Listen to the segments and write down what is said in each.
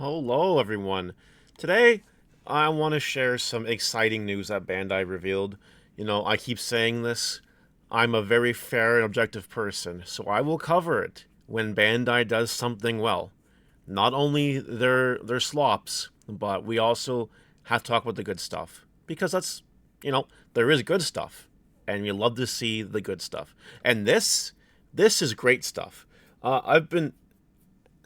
Hello, everyone. Today, I want to share some exciting news that Bandai revealed. I keep saying this. I'm a very fair and objective person, so I will cover it when Bandai does something well. Not only their slops, but we also have to talk about the good stuff because there is good stuff, and we love to see the good stuff. And this is great stuff. I've been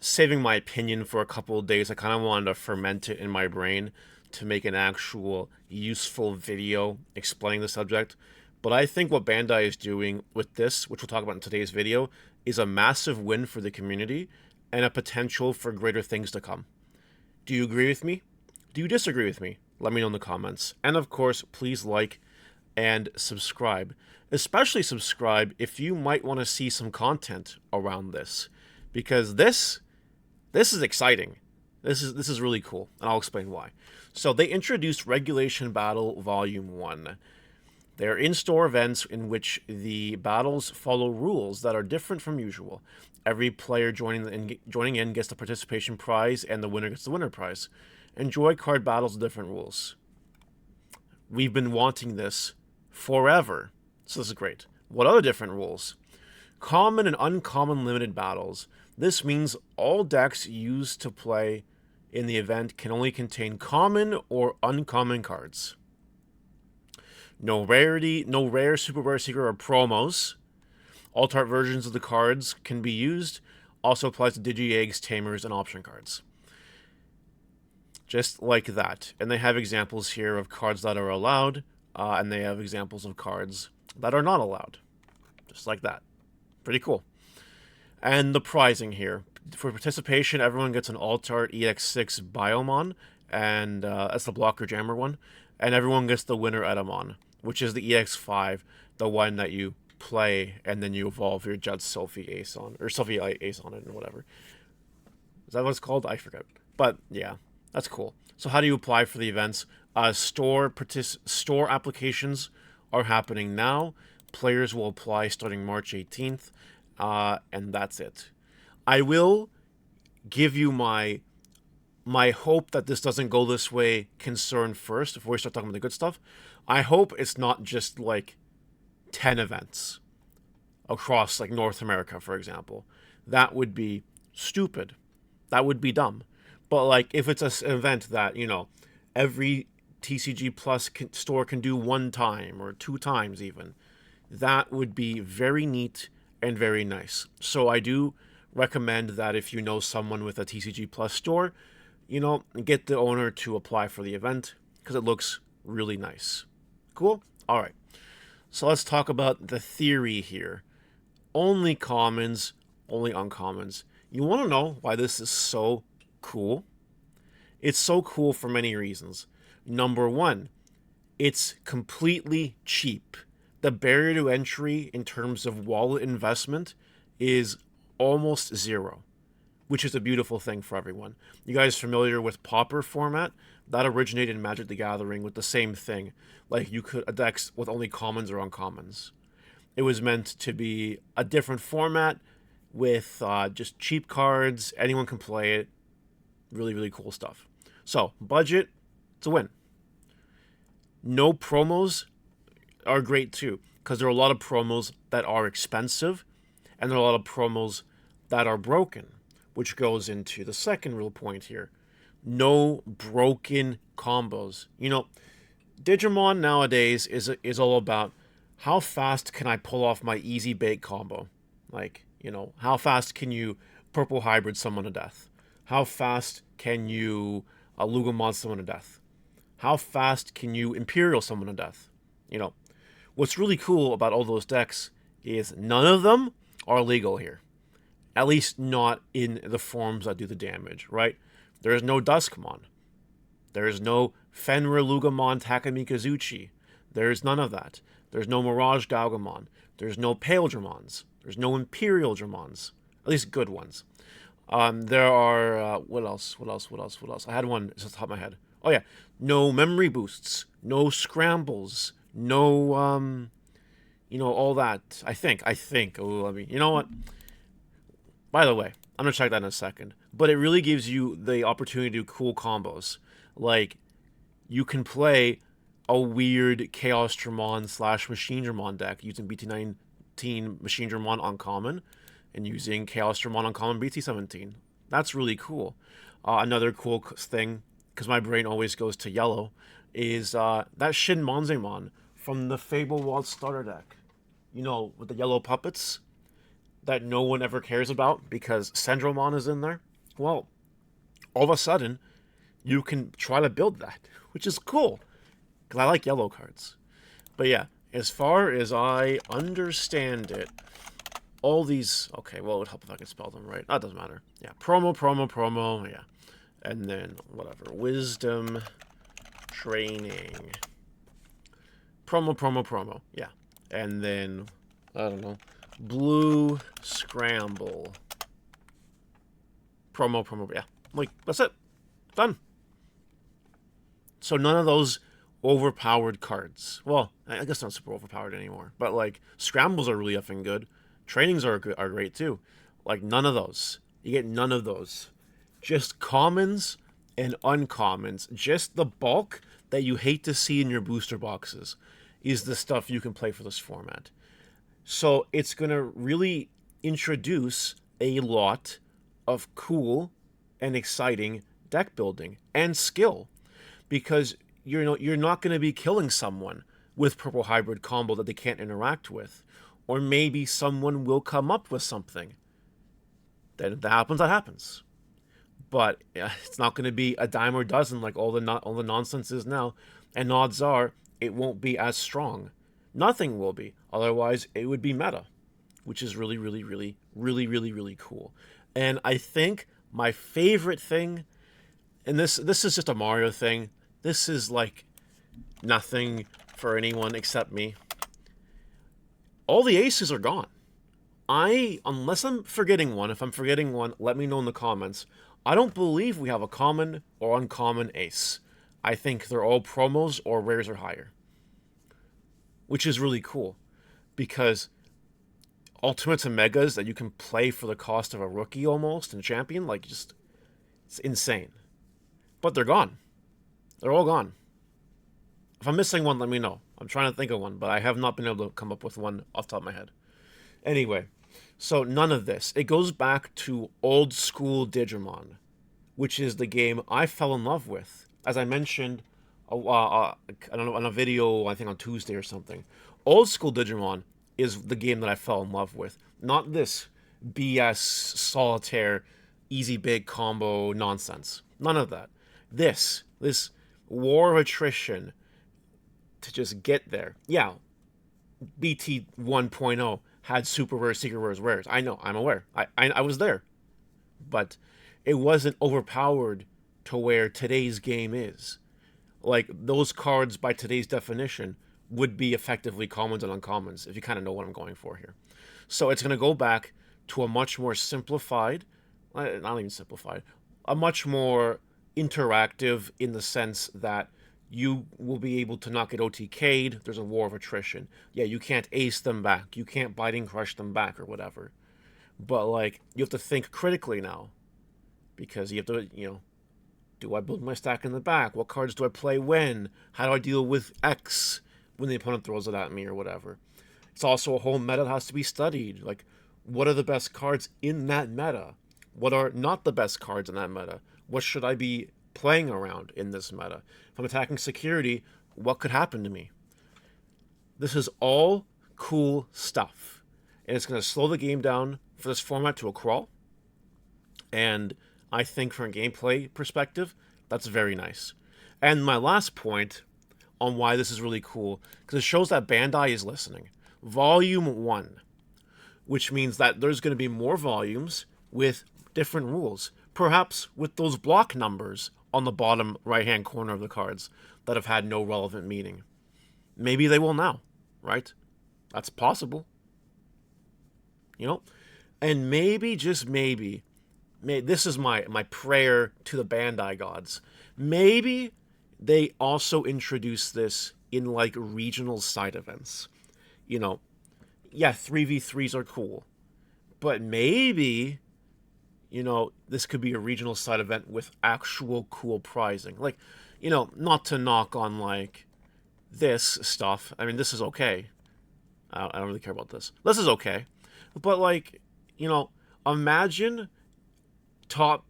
saving my opinion for a couple of days. I kind of wanted to ferment it in my brain to make an actual useful video explaining the subject. But I think what Bandai is doing with this, which we'll talk about in today's video, is a massive win for the community and a potential for greater things to come. Do you agree with me? Do you disagree with me? Let me know in the comments. And of course, please like and subscribe. Especially subscribe if you might want to see some content around this. Because this is exciting. This is really cool, and I'll explain why. So they introduced Regulation Battle Volume 1. They're in-store events in which the battles follow rules that are different from usual. Every player joining in gets the participation prize, and the winner gets the winner prize. Enjoy card battles with different rules. We've been wanting this forever, so this is great. What other different rules? Common and uncommon limited battles. This means all decks used to play in the event can only contain common or uncommon cards. No rarity, no rare, super rare, secret, or promos. Alt art versions of the cards can be used. Also applies to Digi-Eggs, Tamers, and option cards. Just like that. And they have examples here of cards that are allowed, and they have examples of cards that are not allowed. Just like that. Pretty cool. And the pricing here. For participation, everyone gets an Alt-Art EX6 Biomon, and that's the blocker jammer one. And everyone gets the winner Etamon, which is the EX5, the one that you play, and then you evolve your Judd Sylphie Ace on, or Sylphie Ace on it, or whatever. Is that what it's called? I forget. But yeah, that's cool. So how do you apply for the events? Store applications are happening now. Players will apply starting March 18th. And that's it. I will give you my hope that this doesn't go this way concern first before we start talking about the good stuff. I hope it's not just like 10 events across like North America, for example. That would be stupid. That would be dumb. But like if it's an event that, every TCG Plus store can do one time or two times even, that would be very neat and very nice. So I do recommend that if you know someone with a TCG Plus store, get the owner to apply for the event because it looks really nice. Cool? All right. So let's talk about the theory here. Only commons, only uncommons. You want to know why this is so cool? It's so cool for many reasons. Number one, it's completely cheap. The barrier to entry in terms of wallet investment is almost zero, which is a beautiful thing for everyone. You guys familiar with Pauper format? That originated in Magic the Gathering with the same thing. Like you could a decks with only commons or uncommons. It was meant to be a different format with just cheap cards. Anyone can play it. Really, really cool stuff. So budget, it's a win. No promos are great too, because there are a lot of promos that are expensive, and there are a lot of promos that are broken, which goes into the second real point here. No broken combos. Digimon nowadays is all about how fast can I pull off my easy bait combo? Like, how fast can you purple hybrid someone to death? How fast can you Lugomon someone to death? How fast can you Imperial someone to death? What's really cool about all those decks is none of them are legal here. At least not in the forms that do the damage, right? There is no Duskmon. There is no Fenrir Lugomon Takamikazuchi. There is none of that. There's no Mirage Galgamon. There's no Pale Dramons. There's no Imperial Dramons. At least good ones. There are... what else? I had one just off the top of my head. Oh yeah. No memory boosts. No scrambles. No, all that. I think. Oh, you know what? By the way, I'm gonna check that in a second. But it really gives you the opportunity to do cool combos. Like, you can play a weird Chaos Dramon slash Machine Dramon deck using BT19 Machine Dramon uncommon and using Chaos Dramon uncommon BT17. That's really cool. Another cool thing, because my brain always goes to yellow, is that Shin Monzemon from the Fable starter deck. You know, with the yellow puppets that no one ever cares about because Sendromon is in there. Well, all of a sudden, you can try to build that, which is cool because I like yellow cards. But yeah, as far as I understand it, all these... Okay, well, it would help if I could spell them right. That doesn't matter. Yeah, promo, yeah. And then, whatever, wisdom, training, promo, yeah. And then, I don't know, blue, scramble, promo, yeah. Like, that's it. Done. So none of those overpowered cards. Well, I guess not super overpowered anymore. But, like, scrambles are really effing good. Trainings are great, too. Like, none of those. You get none of those. Just commons and uncommons. Just the bulk that you hate to see in your booster boxes is the stuff you can play for this format. So it's going to really introduce a lot of cool and exciting deck building and skill, because you're not going to be killing someone with purple hybrid combo that they can't interact with, or maybe someone will come up with something. Then if that happens. But it's not going to be a dime or dozen like all the nonsense is now, and odds are it won't be as strong. Nothing will be. Otherwise, it would be meta, which is really, really, really, really, really, really cool. And I think my favorite thing, and this is just a Mario thing. This is like nothing for anyone except me. All the aces are gone. Unless I'm forgetting one, if I'm forgetting one, let me know in the comments. I don't believe we have a common or uncommon ace. I think they're all promos or rares or higher. Which is really cool, because Ultimates and Megas that you can play for the cost of a rookie almost and champion, like, just, it's insane. But they're gone. They're all gone. If I'm missing one, let me know. I'm trying to think of one, but I have not been able to come up with one off the top of my head. Anyway, so none of this. It goes back to old school Digimon, which is the game I fell in love with. As I mentioned, I don't know, on a video, I think on Tuesday or something. Old school Digimon is the game that I fell in love with. Not this BS solitaire, easy big combo nonsense. None of that. This war of attrition to just get there. Yeah, BT 1.0 had super rare, secret rares. I know, I'm aware. I was there. But it wasn't overpowered to where today's game is. Like, those cards, by today's definition, would be effectively commons and uncommons, if you kind of know what I'm going for here. So it's going to go back to a much more simplified, not even simplified, a much more interactive, in the sense that you will be able to not get OTK'd. There's a war of attrition. Yeah, you can't ace them back. You can't biting crush them back or whatever. But, like, you have to think critically now. Because you have to, do I build my stack in the back? What cards do I play when? How do I deal with X when the opponent throws it at me or whatever? It's also a whole meta that has to be studied. Like, what are the best cards in that meta? What are not the best cards in that meta? What should I be playing around in this meta? If I'm attacking security, what could happen to me? This is all cool stuff. And it's going to slow the game down for this format to a crawl. And I think from a gameplay perspective, that's very nice. And my last point on why this is really cool, because it shows that Bandai is listening. Volume 1, which means that there's going to be more volumes with different rules. Perhaps with those block numbers on the bottom right-hand corner of the cards that have had no relevant meaning. Maybe they will now, right? That's possible. And maybe, just maybe, this is my prayer to the Bandai gods. Maybe they also introduce this in, like, regional side events. Yeah, 3v3s are cool. But maybe you know, this could be a regional side event with actual cool prizing. Like, you know, not to knock on, like, this stuff. I mean, this is okay. I don't really care about this. This is okay. But, like, you know, imagine top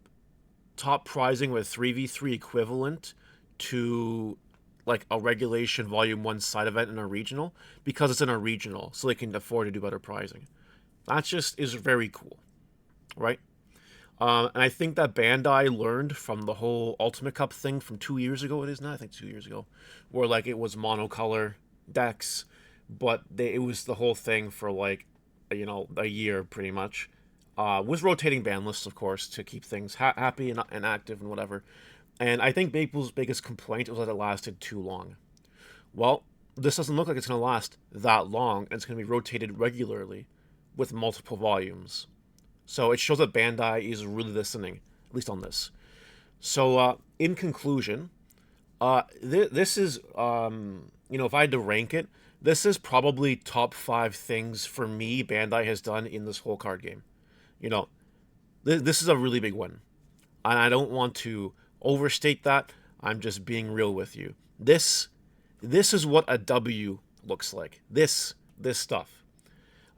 top prizing with 3v3 equivalent to like a regulation volume 1 side event in a regional because it's in a regional, so they can afford to do better prizing. That just is very cool, right? And I think that Bandai learned from the whole Ultimate Cup thing from 2 years ago. It is now, I think, 2 years ago, where like it was monocolor decks, but it was the whole thing for like, you know, a year pretty much. Was rotating ban lists, of course, to keep things happy and active and whatever. And I think Maple's biggest complaint was that it lasted too long. Well, this doesn't look like it's going to last that long, and it's going to be rotated regularly with multiple volumes. So it shows that Bandai is really listening, at least on this. So, in conclusion, this is, you know, if I had to rank it, this is probably top 5 things for me Bandai has done in this whole card game. You know, this is a really big one. And I don't want to overstate that. I'm just being real with you. This is what a W looks like. This stuff.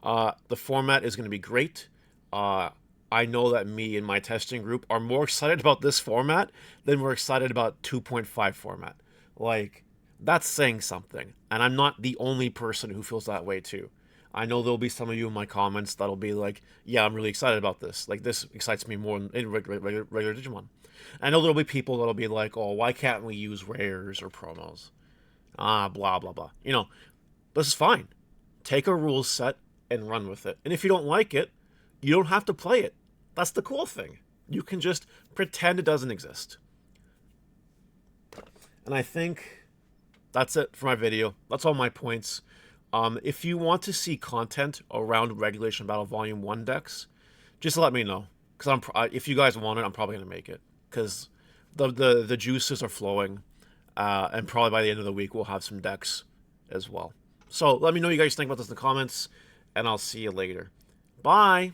The format is going to be great. I know that me and my testing group are more excited about this format than we're excited about 2.5 format. Like, that's saying something. And I'm not the only person who feels that way too. I know there'll be some of you in my comments that'll be like, yeah, I'm really excited about this. Like, this excites me more in regular Digimon. I know there'll be people that'll be like, oh, why can't we use rares or promos? Blah, blah, blah. You know, this is fine. Take a rules set and run with it. And if you don't like it, you don't have to play it. That's the cool thing. You can just pretend it doesn't exist. And I think that's it for my video. That's all my points. If you want to see content around Regulation Battle Volume 1 decks, just let me know. Because if you guys want it, I'm probably going to make it. Because the juices are flowing. And probably by the end of the week, we'll have some decks as well. So let me know what you guys think about this in the comments. And I'll see you later. Bye!